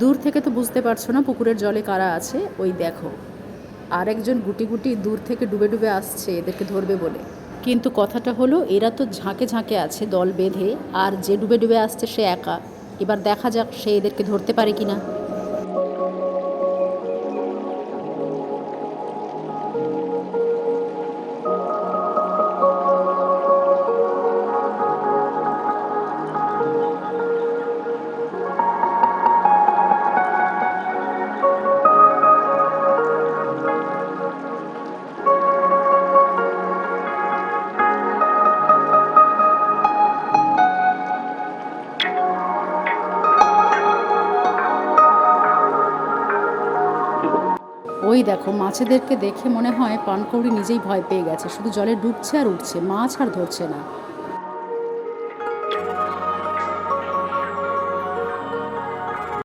দূর থেকে তো বুঝতে পারছো না পুকুরের জলে কারা আছে। ওই দেখো, আরেকজন গুটি গুটি দূর থেকে ডুবে ডুবে আসছে এদেরকে ধরবে বলে। কিন্তু কথাটা হলো, এরা তো ঝাঁকে ঝাঁকে আছে দল বেঁধে, আর যে ডুবে ডুবে আসছে সে একা। এবার দেখা যাক সে এদেরকে ধরতে পারে কিনা। ওই দেখো, মাছেদেরকে দেখে মনে হয় পানকৌড়ি নিজেই ভয় পেয়ে গেছে, শুধু জলে ডুবছে আর উঠছে, মাছ আর ধরছে না।